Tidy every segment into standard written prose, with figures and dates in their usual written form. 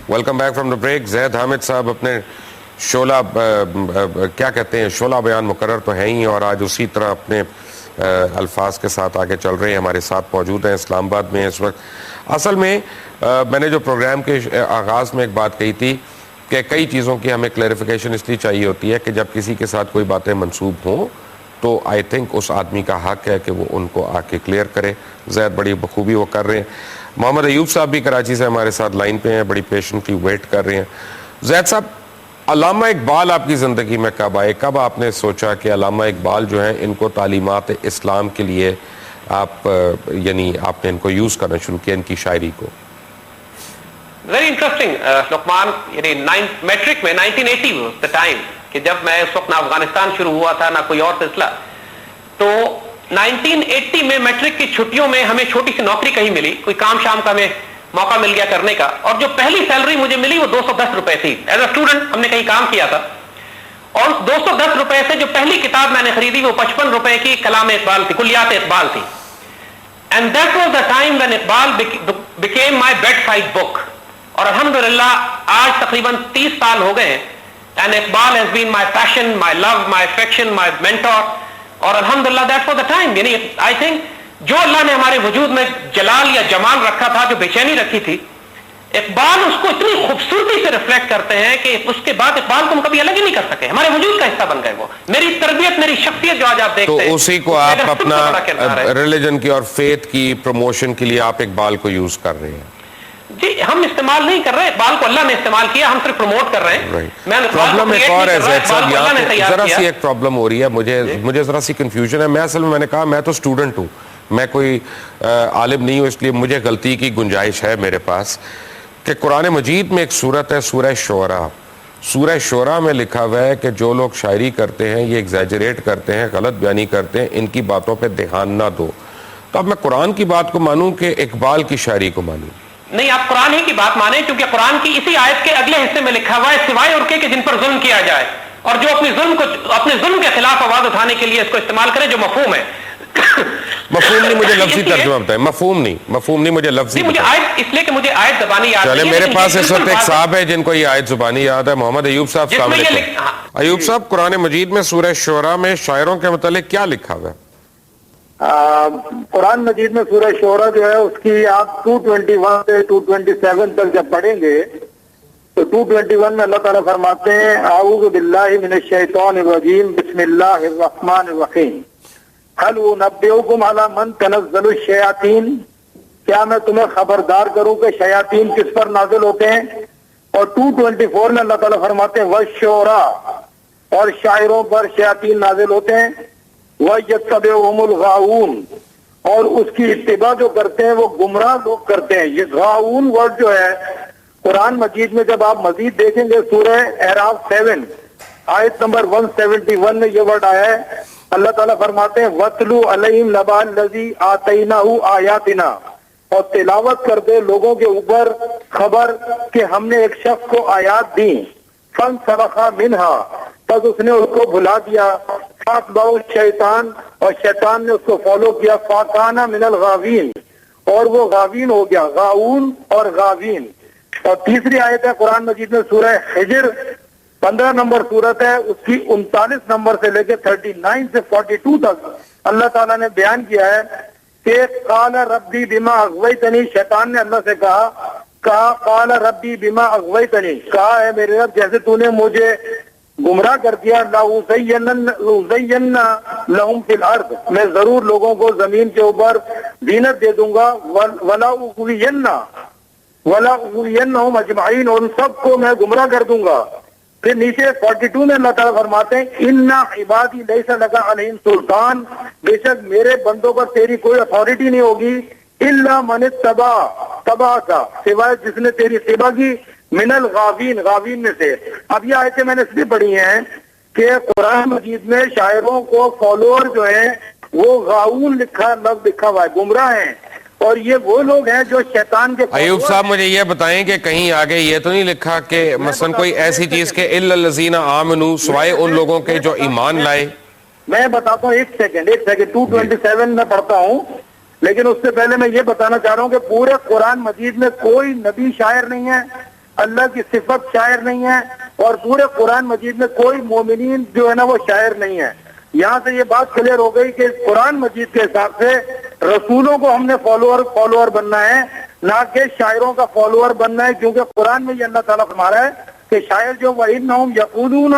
Welcome back from the break. Zaid Hamid sahab اپنے شعلہ کیا کہتے ہیں شعلہ بیان مقرر تو ہیں ہی، اور آج اسی طرح اپنے الفاظ کے ساتھ آگے چل رہے ہیں. ہمارے ساتھ موجود ہیں، اسلام آباد میں اس وقت. اصل میں میں نے جو پروگرام کے آغاز میں ایک بات کہی تھی کہ کئی چیزوں کی ہمیں کلیریفیکیشن اس لیے چاہیے ہوتی ہے کہ جب کسی کے ساتھ کوئی باتیں منسوب ہوں تو آئی تھنک اس آدمی کا حق ہے کہ وہ ان کو آ کے کلیئر کرے. زید بڑی بخوبی وہ کر رہے ہیں. محمد ایوب صاحب بھی کراچی سے ہمارے ساتھ لائن پہ ہیں، بڑی پیشنٹلی ویٹ کر رہے ہیں. زید صاحب، علامہ اقبال آپ کی زندگی میں کب آئے؟ کب آپ نے سوچا کہ علامہ اقبال جو ہیں ان کو تعلیمات اسلام کے لیے آپ نے ان کو یوز کرنا شروع کیا، ان کی شاعری کو؟ ویری انٹرسٹنگ لقمان. میٹرک میں 1980 واز دا ٹائم کہ جب میں اس وقت نہ افغانستان شروع ہوا تھا نہ کوئی اور سلسلہ. تو 1980 میں میٹرک کی چھٹیوں میں ہمیں چھوٹی سی نوکری کہیں ملی، کوئی کام شام کا ہمیں موقع مل گیا کرنے کا، اور جو پہلی سیلری مجھے ملی وہ 210 روپے تھی. ایز اے اسٹوڈنٹ ہم نے کہیں کام کیا تھا، اور 210 روپے سے جو پہلی کتاب میں نے خریدی وہ 55 روپے کی کلام اقبال تھی، کلیات اقبال تھی. And that was the time when Iqbal became my bedside book. اور الحمدللہ آج تقریباً 30 سال ہو گئے ہیں. And Iqbal has been my passion, my love, my affection, my mentor. اور الحمدللہ دیٹ فار دا ٹائم، یعنی آئی تھنک جو اللہ نے ہمارے وجود میں جلال یا جمال رکھا تھا، جو بے چینی رکھی تھی، اقبال اس کو اتنی خوبصورتی سے ریفلیکٹ کرتے ہیں کہ اس کے بعد اقبال کو ہم کبھی الگ ہی نہیں کر سکے، ہمارے وجود کا حصہ بن گئے. وہ میری تربیت، میری شخصیت جو آج آپ دیکھتے ہیں، تو اسی کو آپ اپنا ریلیجن کی اور فیتھ کی پروموشن کے لیے آپ اقبال کو یوز کر رہے ہیں؟ جی ہم استعمال نہیں کر رہے، اقبال کو اللہ نے استعمال کیا، ہم صرف پروموٹ کر رہے ہیں. پرابلم ایک اور ہے زید صاحب، یہاں پہ ذرا سی ایک پرابلم ہو رہی ہے، مجھے ذرا سی کنفیوژن ہے. میں اصل میں نے کہا میں تو اسٹوڈنٹ ہوں، میں کوئی عالم نہیں ہوں، اس لیے مجھے غلطی کی گنجائش ہے میرے پاس کہ قرآن مجید میں ایک سورت ہے سورہ شعراء. سورہ شعراء میں لکھا ہوا ہے کہ جو لوگ شاعری کرتے ہیں، یہ ایگزیجریٹ کرتے ہیں، غلط بیانی کرتے ہیں، ان کی باتوں پہ دھیان نہ دو. تو اب میں قرآن کی بات کو مانوں کہ اقبال کی شاعری کو مانوں؟ نہیں، آپ قرآن ہی کی بات مانیں، کیونکہ قرآن کی اسی آیت کے اگلے حصے میں لکھا ہوا ہے سوائے اور کے جن پر ظلم کیا جائے، اور جو اپنے ظلم کے خلاف آواز اٹھانے کے لیے اس کو استعمال کرے، جو مفہوم ہے. مفہوم نہیں، مجھے لفظی ترجمہ بتائیں. مفہوم نہیں مجھے لفظی. مجھے آیت اس لیے کہ مجھے آیت زبانی یاد چلے میرے پاس اس وقت ایک صاحب ہے جن کو یہ آیت زبانی یاد ہے، محمد ایوب صاحب. السلام علیکم. ایوب صاحب، قرآن مجید میں سورہ شعراء میں شاعروں کے متعلق کیا لکھا ہوا ہے؟ قرآن مجید میں سورہ شعراء جو ہے اس کی آپ 221 سے 227 تک جب پڑھیں گے تو 221 میں اللہ تعالیٰ فرماتے ہیں اعوذ باللہ من الشیطان الرجیم بسم اللہ الرحمن الرحیم هل انبئکم علی من تنزل الشیاطین، کیا میں تمہیں خبردار کروں کہ شیاطین کس پر نازل ہوتے ہیں. اور 224 میں اللہ تعالیٰ فرماتے ہیں والشعراء، اور شاعروں پر شیاطین نازل ہوتے ہیں. وَيَتَّبِعُهُمُ الْغَاوُونَ، اور اس کی اتباع جو کرتے ہیں وہ گمراہ لوگ کرتے ہیں. یہ غاوون ورڈ جو ہے قرآن مجید میں جب آپ مزید دیکھیں گے سورہ اعراف 7 آیت نمبر 171 میں یہ ورڈ آیا ہے. اللہ تعالیٰ فرماتے ہیں وَاتْلُ عَلَيْهِمْ نَبَأَ الَّذِي آتَيْنَاهُ آیَاتِنَا، اور تلاوت کر دے لوگوں کے اوپر خبر کہ ہم نے ایک شخص کو آیات دی. فَانْسَلَخَ مِنْهَا، پس اس نے اس کو بھلا دیا. فَأَتْبَعَهُ الشَّيْطَانُ، اور شیطان نے اس کو فالو کیا. فَكَانَ مِنَ الْغَاوِينَ، اور وہ غاوین ہو گیا. غاؤون اور غاوین. اور تیسری آیت ہے قرآن مجید میں سورہ حجر 15 نمبر سورت ہے، اس کی 39 نمبر سے لے کے 39 سے 42 تک اللہ تعالیٰ نے بیان کیا ہے کہ قال ربی بما اغویتنی، شیطان نے اللہ سے کہا قال ربی بما اغویتنی، کہا ہے میرے رب جیسے تو نے مجھے گمراہ کر دیا، لَأُزَيِّنَّ لَهُمْ فِي الْأَرْضِ، میں ضرور لوگوں کو زمین کے اوپر زینت دے دوں گا. وَلَأُغْوِيَنَّهُمْ أَجْمَعِينَ، اور ان سب کو میں گمراہ کر دوں گا. پھر نیچے 42 میں اللہ تعالیٰ فرماتے ہیں اِنَّ عِبَادِي لَيْسَ لَكَ عَلَيْهِمْ سُلْطَانٌ، بے شک میرے بندوں پر تیری کوئی اتھارٹی نہیں ہوگی. إِلَّا مَنِ اتَّبَعَكَ، سوائے جس نے تیری اتباع کی. من الغاوین، غاوین میں سے. اب یہ آیتیں میں نے اس لیے پڑھی ہیں کہ قرآن مجید میں شاعروں کو فالوور جو ہیں وہ غاؤون لفظ لکھا ہوا ہے، گمراہ ہیں. اور یہ وہ لوگ ہیں جو شیطان کے. ایوب صاحب مجھے یہ بتائیں کہ کہیں آگے یہ تو نہیں لکھا کہ مثلا کوئی ایسی چیز کہ الا الذین آمنوا، سوائے ان لوگوں کے جو ایمان لائے؟ میں بتاتا ہوں، ایک سیکنڈ 227 میں پڑھتا ہوں، لیکن اس سے پہلے میں یہ بتانا چاہ رہا ہوں کہ پورے قرآن مجید میں کوئی نبی شاعر نہیں ہے، اللہ کی صفت شاعر نہیں ہے، اور پورے قرآن مجید میں کوئی مومنین جو ہے نا وہ شاعر نہیں ہے۔ یہاں سے یہ بات کلیئر ہو گئی کہ قرآن مجید کے حساب سے رسولوں کو ہم نے فالوور بننا ہے، نہ کہ شاعروں کا فالوور بننا ہے، کیونکہ قرآن میں یہ اللہ تعالیٰ فرما رہا ہے کہ شاعر جو وَإِنَّهُمْ يَقُولُونَ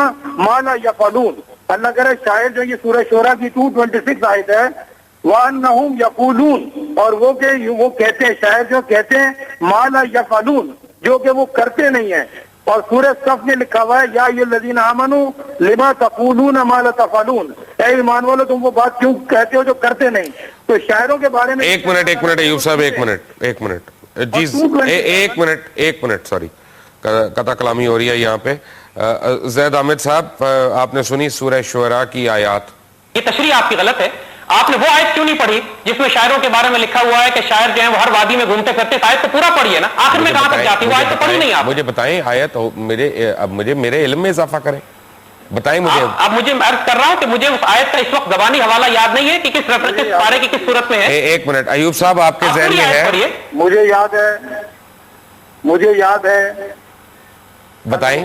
مَا لَا يَفْعَلُونَ، اللہ کہہ رہا ہے شاعر جو یہ سورہ شورى کی 226 آیت ہے، وَأَنَّهُمْ يَقُولُونَ، اور وہ کہتے ہیں، شاعر جو کہتے ہیں مَا لَا يَفْعَلُونَ، جو کہ وہ کرتے نہیں ہیں۔ اور سورہ صف میں لکھا ہوا ہے یا ایھا الذین آمنوا لما تقولون ما لا تفعلون، اے ایمان والو تم وہ بات کیوں کہتے ہو جو کرتے نہیں۔ تو شاعروں کے بارے میں ایک منٹ ایوب صاحب، ایک منٹ جی، ایک منٹ سوری، قطع کلامی ہو رہی ہے یہاں پہ۔ زید حامد صاحب، آپ نے سنی سورہ شعراء کی آیات؟ یہ تشریح آپ کی غلط ہے۔ آپ نے وہ آیت کیوں نہیں پڑھی جس میں شاعروں کے بارے میں لکھا ہوا ہے کہ شاعر جو ہیں وہ ہر وادی میں گھومتے پھرتے؟ آیت تو پورا پڑھی ہے نا، آخر میں کہاں تک جاتی؟ وہ آیت تو پڑھی نہیں آپ۔ مجھے بتائیں آیت، میرے علم میں اضافہ کریں، بتائیں مجھے۔ اب مجھے عرض کر رہا ہوں کہ مجھے اس آیت کا اس وقت زبانی حوالہ یاد نہیں ہے کہ کس پارے کی کس صورت میں ہے۔ ایک منٹ ایوب صاحب، آپ کے ذہن میں ہے؟ مجھے یاد ہے، بتائیں۔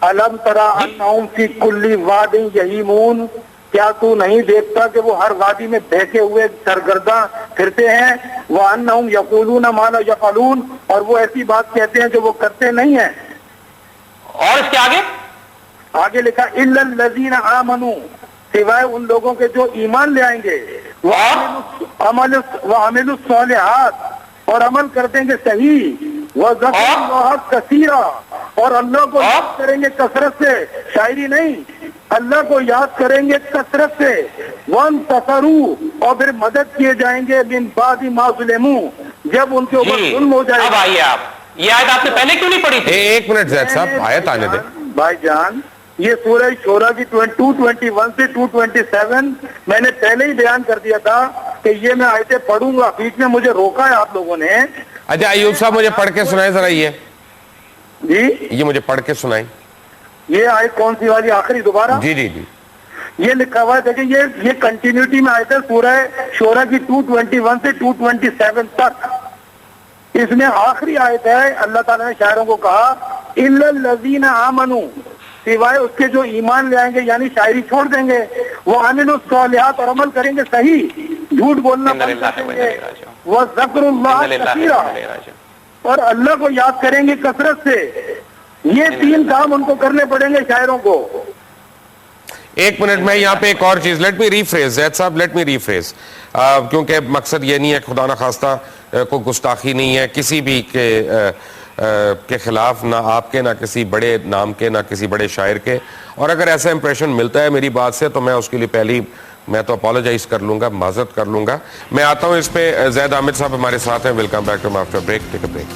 الم تری انہم فی کل واد یہیمون، کیا تو نہیں دیکھتا کہ وہ ہر وادی میں بہکے ہوئے سرگرداں پھرتے ہیں؟ وانہم یقولون ما لا یفعلون، اور وہ ایسی بات کہتے ہیں جو وہ کرتے نہیں ہیں۔ اور اس کے آگے لکھا الا الذین آمنوا، سوائے ان لوگوں کے جو ایمان لے آئیں گے، وعملوا الصالحات، اور عمل کریں گے صحیح، وذکروا اللہ کثیرا، اور اللہ کو یاد کریں گے کثرت سے، شاعری نہیں، اللہ کو یاد کریں گے کثرت سے، وانتصروا، اور پھر مدد کیے جائیں گے من بعد ما ظلموا، جب ان کے اوپر ظلم ہو جائے۔ اب آئیے آپ، یہ آیت آپ نے پہلے کیوں نہیں پڑھی تھی؟ ایک منٹ زید صاحب، آیت آنے دیں بھائی جان۔ یہ سورہ شعراء کی 221 سے 227 میں نے پہلے ہی بیان کر دیا تھا کہ یہ میں آیتیں پڑھوں گا، بیچ میں مجھے روکا ہے آپ لوگوں نے۔ اچھا ایوب صاحب، مجھے پڑھ کے سنائیں ذرا، یہ مجھے پڑھ کے سنائیں۔ یہ آیت کون سی والی آخری دوبارہ؟ جی، یہ لکھا ہوا ہے، دیکھیں یہ کنٹینیوٹی میں آیت ہے سورہ شعراء کی 221 سے 227 تک۔ اس میں آخری آیت ہے، اللہ تعالیٰ نے شاعروں کو کہا الا الذین آمنوا، سوائے اس کے جو ایمان لے آئیں گے، یعنی شاعری چھوڑ دیں گے، وعملوا الصالحات، اور عمل کریں گے صحیح، جھوٹ بولنا بند کر دیں گے، وذکروا اللہ کثیرا، اور اللہ کو یاد کریں گے کثرت سے۔ یہ تین کام ان کو کرنے پڑیں گے شاعروں کو۔ ایک منٹ میں یہاں پہ ایک اور چیز، لیٹ می ریفریز زید صاحب، لیٹ می ریفریز، کیونکہ مقصد یہ نہیں ہے، خدا نہ خواستہ کوئی گستاخی نہیں ہے کسی بھی کے خلاف، نہ آپ کے، نہ کسی بڑے نام کے، نہ کسی بڑے شاعر کے، اور اگر ایسا امپریشن ملتا ہے میری بات سے تو میں اس کے لیے میں تو اپالوجائز کر لوں گا، معذرت کر لوں گا۔ میں آتا ہوں اس پہ، زید حامد صاحب ہمارے ساتھ ہیں، welcome back to after break, take a break.